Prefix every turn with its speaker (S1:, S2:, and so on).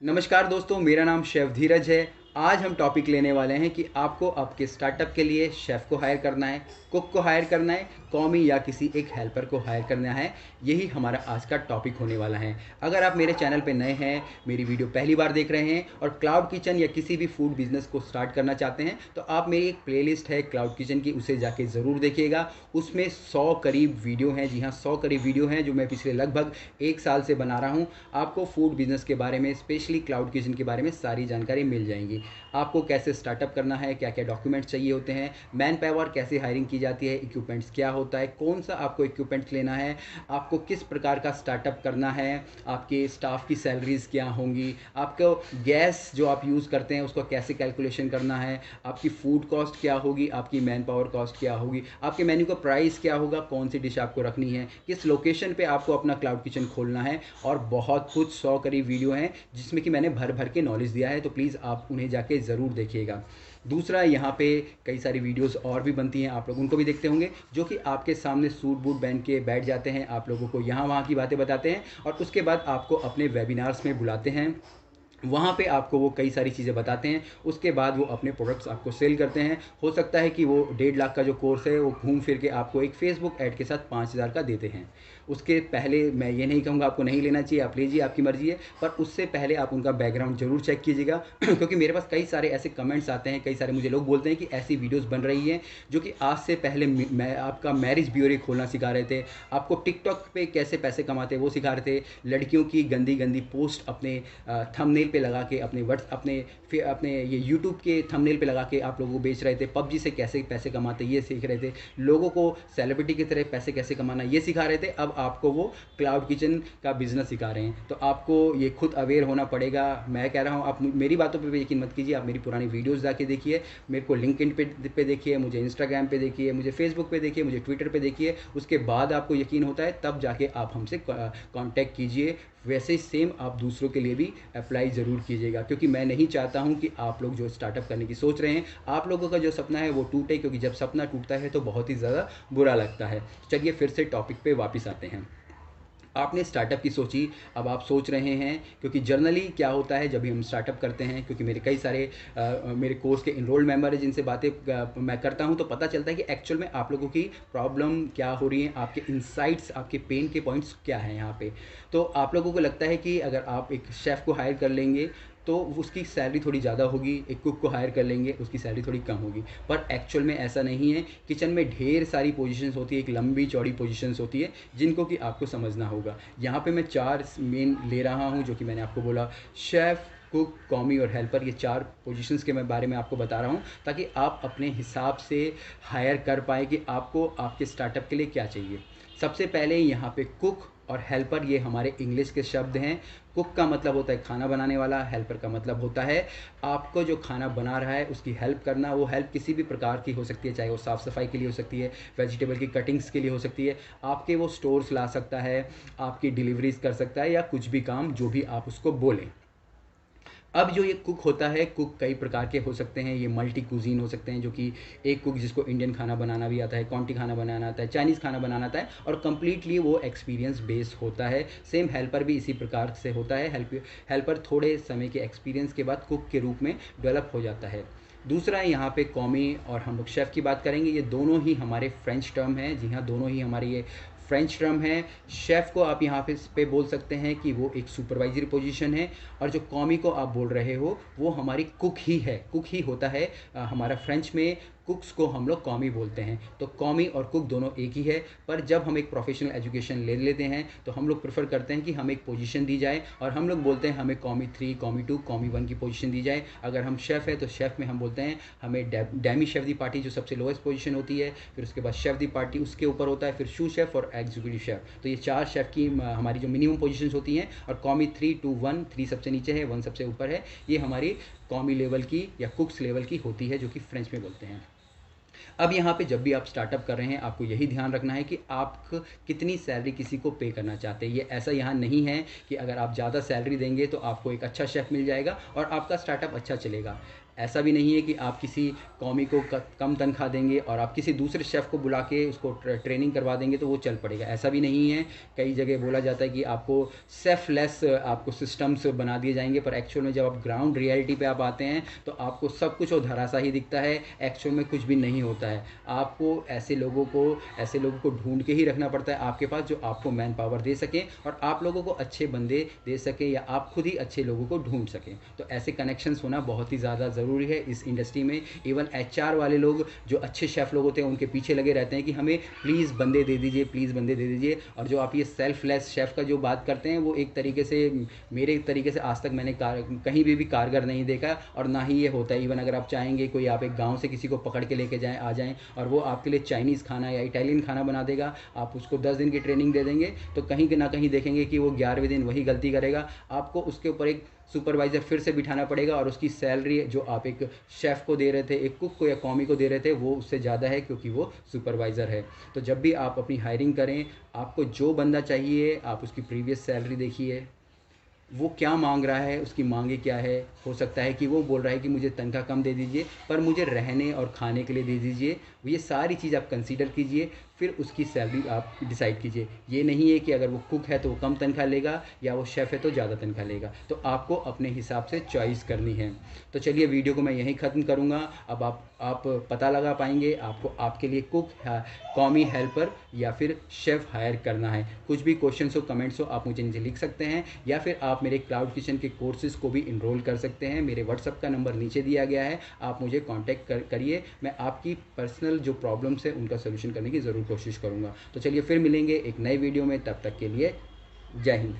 S1: नमस्कार दोस्तों, मेरा नाम शेफ़ धीरज है। आज हम टॉपिक लेने वाले हैं कि आपको आपके स्टार्टअप के लिए शेफ़ को हायर करना है, कुक को हायर करना है, कॉमी या किसी एक हेल्पर को हायर करना है। यही हमारा आज का टॉपिक होने वाला है। अगर आप मेरे चैनल पे नए हैं, मेरी वीडियो पहली बार देख रहे हैं और क्लाउड किचन या किसी भी फूड बिज़नेस को स्टार्ट करना चाहते हैं, तो आप मेरी एक प्लेलिस्ट है क्लाउड किचन की, उसे जाके ज़रूर देखिएगा। उसमें 100 करीब वीडियो हैं, जी हाँ 100 करीब वीडियो हैं जो मैं पिछले लगभग 1 साल से बना रहा हूँ। आपको फूड बिज़नेस के बारे में, स्पेशली क्लाउड किचन के बारे में सारी जानकारी मिल जाएंगी। आपको कैसे स्टार्टअप करना है, क्या क्या डॉक्यूमेंट्स चाहिए होते हैं, मैन पावर कैसे हायरिंग की जाती है, इक्विपमेंट्स क्या होता है, कौन सा आपको इक्विपमेंट्स लेना है, आपको किस प्रकार का स्टार्टअप करना है, आपके स्टाफ की सैलरीज़ क्या होंगी, आपको गैस जो आप यूज़ करते हैं उसको कैसे कैलकुलेशन करना है, आपकी फूड कॉस्ट क्या होगी, आपकी मैन पावर कॉस्ट क्या होगी, आपके मेन्यू का प्राइस क्या होगा, कौन सी डिश आपको रखनी है, किस लोकेशन पे आपको अपना क्लाउड किचन खोलना है, और बहुत कुछ 100 करीब वीडियो हैं जिसमें कि मैंने भर भर के नॉलेज दिया है। तो प्लीज़ आप उन्हें जाके ज़रूर देखिएगा। दूसरा, यहाँ पे कई सारी वीडियोस और भी बनती हैं, आप लोग उनको भी देखते होंगे, जो कि आपके सामने सूट बूट पहन के बैठ जाते हैं, आप लोगों को यहाँ वहाँ की बातें बताते हैं और उसके बाद आपको अपने वेबिनार्स में बुलाते हैं। वहाँ पे आपको वो कई सारी चीज़ें बताते हैं, उसके बाद वो अपने प्रोडक्ट्स आपको सेल करते हैं। हो सकता है कि वो 1.5 लाख का जो कोर्स है वो घूम फिर के आपको एक फेसबुक ऐड के साथ 5,000 का देते हैं। उसके पहले मैं ये नहीं कहूँगा आपको नहीं लेना चाहिए, आप लीजिए, आपकी मर्ज़ी है, पर उससे पहले आप उनका बैकग्राउंड ज़रूर चेक कीजिएगा क्योंकि मेरे पास कई सारे ऐसे कमेंट्स आते हैं, कई सारे मुझे लोग बोलते हैं कि ऐसी वीडियोज़ बन रही हैं जो कि आज से पहले मैं आपका मैरिज ब्यूरो खोलना सिखा रहे थे, आपको टिकटॉक पे कैसे पैसे कमाते हैं वो सिखा रहे थे, लड़कियों की गंदी गंदी पोस्ट अपने थंबनेल पे लगा के अपने अपने ये यूट्यूब के थंबनेल पे लगा के आप लोगों को बेच रहे थे, पबजी से कैसे पैसे कमाते ये सीख रहे थे, लोगों को सेलिब्रिटी की तरह पैसे कैसे कमाना ये सिखा रहे थे। अब आपको वो क्लाउड किचन का बिजनेस सिखा रहे हैं, तो आपको ये खुद अवेयर होना पड़ेगा। मैं कह रहा हूँ, आप मेरी बातों पे यकीन मत कीजिए, आप मेरी पुरानी वीडियोज़ जाके देखिए, मेरे को लिंक्डइन पे देखिए, मुझे इंस्टाग्राम पे देखिए, मुझे फेसबुक पे देखिए, मुझे ट्विटर पे देखिए, उसके बाद आपको यकीन होता है तब जाके आप हमसे कांटेक्ट कीजिए। वैसे ही सेम आप दूसरों के लिए भी अप्लाई ज़रूर कीजिएगा, क्योंकि मैं नहीं चाहता हूं कि आप लोग जो स्टार्टअप करने की सोच रहे हैं, आप लोगों का जो सपना है वो टूटे, क्योंकि जब सपना टूटता है तो बहुत ही ज़्यादा बुरा लगता है। चलिए फिर से टॉपिक पे वापस आते हैं। आपने स्टार्टअप की सोची, अब आप सोच रहे हैं, क्योंकि जर्नली क्या होता है जब भी हम स्टार्टअप करते हैं, क्योंकि मेरे कई सारे मेरे कोर्स के इनरोल्ड मेंबर हैं जिनसे बातें मैं करता हूं, तो पता चलता है कि एक्चुअल में आप लोगों की प्रॉब्लम क्या हो रही है, आपके इनसाइट्स, आपके पेन के पॉइंट्स क्या हैं यहाँ पे। तो आप लोगों को लगता है कि अगर आप एक शेफ़ को हायर कर लेंगे तो उसकी सैलरी थोड़ी ज़्यादा होगी, एक कुक को हायर कर लेंगे उसकी सैलरी थोड़ी कम होगी, पर एक्चुअल में ऐसा नहीं है। किचन में ढेर सारी पोजीशंस होती है, एक लंबी चौड़ी पोजीशंस होती है जिनको कि आपको समझना होगा। यहाँ पे मैं 4 मेन ले रहा हूँ, जो कि मैंने आपको बोला, शेफ़, कुक, कॉमी और हेल्पर, ये 4 पोजीशंस के मैं बारे में आपको बता रहा हूँ, ताकि आप अपने हिसाब से हायर कर पाएँ कि आपको आपके स्टार्टअप के लिए क्या चाहिए। सबसे पहले यहाँ पे कुक और हेल्पर, ये हमारे इंग्लिश के शब्द हैं। कुक का मतलब होता है खाना बनाने वाला, हेल्पर का मतलब होता है आपको जो खाना बना रहा है उसकी हेल्प करना। वो हेल्प किसी भी प्रकार की हो सकती है, चाहे वो साफ़ सफाई के लिए हो सकती है, वेजिटेबल की कटिंग्स के लिए हो सकती है, आपके वो स्टोर्स ला सकता है, आपकी डिलीवरीज कर सकता है, या कुछ भी काम जो भी आप उसको बोलें। अब जो ये कुक होता है, कुक कई प्रकार के हो सकते हैं, ये मल्टी कुजीन हो सकते हैं, जो कि एक कुक जिसको इंडियन खाना बनाना भी आता है, कॉन्टी खाना बनाना आता है, चाइनीज़ खाना बनाना आता है, और कम्प्लीटली वो एक्सपीरियंस बेस्ड होता है। सेम हेल्पर भी इसी प्रकार से होता है। हेल्पर थोड़े समय के एक्सपीरियंस के बाद कुक के रूप में डेवलप हो जाता है। दूसरा, यहाँ पे कॉमी और हम लोग शेफ़ की बात करेंगे, ये दोनों ही हमारे फ्रेंच टर्म हैं। जी हाँ, दोनों ही हमारे ये फ्रेंच टर्म है। शेफ़ को आप यहाँ पे बोल सकते हैं कि वो एक सुपरवाइजरी पोजीशन है, और जो कॉमी को आप बोल रहे हो वो हमारी कुक ही है, कुक ही होता है। हमारा फ्रेंच में कुक्स को हम लोग कॉमी बोलते हैं, तो कॉमी और कुक दोनों एक ही है। पर जब हम एक प्रोफेशनल एजुकेशन ले लेते हैं तो हम लोग प्रेफर करते हैं कि हमें एक पोजीशन दी जाए, और हम लोग बोलते हैं हमें कॉमी 3, कॉमी 2, कॉमी 1 की पोजीशन दी जाए। अगर हम शेफ़ है तो शेफ़ में हम बोलते हैं हमें डेमी शेफ़ दी पार्टी, जो सबसे लोएस्ट पोजीशन होती है, फिर उसके बाद शेफ़ दी पार्टी उसके ऊपर होता है, फिर शू शेफ़ और एग्जीक्यूटिव शेफ़। तो ये 4 शेफ़ की हमारी जो मिनिमम पोजीशंस होती हैं, और कॉमी 3 to 1, 3 सबसे नीचे है, 1 सबसे ऊपर है, ये हमारी कॉमी लेवल की या कुक्स लेवल की होती है, जो कि फ्रेंच में बोलते हैं। अब यहाँ पे जब भी आप स्टार्टअप कर रहे हैं, आपको यही ध्यान रखना है कि आप कितनी सैलरी किसी को पे करना चाहते हैं। ये ऐसा यहाँ नहीं है कि अगर आप ज़्यादा सैलरी देंगे तो आपको एक अच्छा शेफ़ मिल जाएगा और आपका स्टार्टअप अच्छा चलेगा। ऐसा भी नहीं है कि आप किसी कौमी को कम तनख्वाह देंगे और आप किसी दूसरे शेफ़ को बुला के उसको ट्रेनिंग करवा देंगे तो वो चल पड़ेगा, ऐसा भी नहीं है। कई जगह बोला जाता है कि आपको सेल्फलेस आपको सिस्टम्स बना दिए जाएंगे, पर एक्चुअल में जब आप ग्राउंड रियलिटी पे आप आते हैं तो आपको सब कुछ वो धराशाही दिखता है, एक्चुअल में कुछ भी नहीं होता है। आपको ऐसे लोगों को ढूंढ के ही रखना पड़ता है आपके पास जो आपको मैन पावर दे सकें और आप लोगों को अच्छे बंदे दे सकें या आप खुद ही अच्छे लोगों को ढूंढ सकें। तो ऐसे कनेक्शंस होना बहुत ही ज़्यादा ज़रूरी है इस इंडस्ट्री में। इवन एचआर वाले लोग जो अच्छे शेफ़ लोग होते हैं उनके पीछे लगे रहते हैं कि हमें प्लीज़ बंदे दे दीजिए, प्लीज़ बंदे दे दीजिए। और जो आप ये सेल्फलेस शेफ़ का जो बात करते हैं वो एक तरीके से मेरे तरीके से आज तक मैंने कहीं भी कारगर नहीं देखा और ना ही ये होता है। इवन अगर आप चाहेंगे कोई आप एक गाँव से किसी को पकड़ के लेके आ जाएँ और वो आपके लिए चाइनीज़ खाना या इटालियन खाना बना देगा, आप उसको 10 दिन की ट्रेनिंग दे देंगे तो कहीं ना कहीं देखेंगे कि वो 11वें दिन वही गलती करेगा। आपको उसके ऊपर एक सुपरवाइज़र फिर से बिठाना पड़ेगा और उसकी सैलरी जो आप एक शेफ़ को दे रहे थे, एक कुक को या कौमी को दे रहे थे, वो उससे ज़्यादा है क्योंकि वो सुपरवाइज़र है। तो जब भी आप अपनी हायरिंग करें, आपको जो बंदा चाहिए आप उसकी प्रीवियस सैलरी देखिए, वो क्या मांग रहा है, उसकी मांगे क्या है। हो सकता है कि वो बोल रहा है कि मुझे तनख्वाह कम दे दीजिए पर मुझे रहने और खाने के लिए दे दीजिए। ये सारी चीज़ आप कंसीडर कीजिए, फिर उसकी सैलरी आप डिसाइड कीजिए। ये नहीं है कि अगर वो कुक है तो वो कम तनख्वाह लेगा या वो शेफ़ है तो ज़्यादा तनख्वाह लेगा। तो आपको अपने हिसाब से चॉइस करनी है। तो चलिए वीडियो को मैं यहीं ख़त्म करूँगा। अब आप पता लगा पाएंगे आपको आपके लिए कुक, कौमी, हेल्पर या फिर शेफ़ हायर करना है। कुछ भी क्वेश्चंस हो, कमेंट्स हो, आप मुझे नीचे लिख सकते हैं या फिर आप मेरे क्लाउड किचन के कोर्सेज़ को भी इनरोल कर सकते हैं। मेरे व्हाट्सअप का नंबर नीचे दिया गया है, आप मुझे कॉन्टैक्ट करिए। मैं आपकी पर्सनल जो प्रॉब्लम्स है उनका सोल्यूशन करने की ज़रूर कोशिश करूँगा। तो चलिए फिर मिलेंगे एक नए वीडियो में, तब तक के लिए जय हिंद।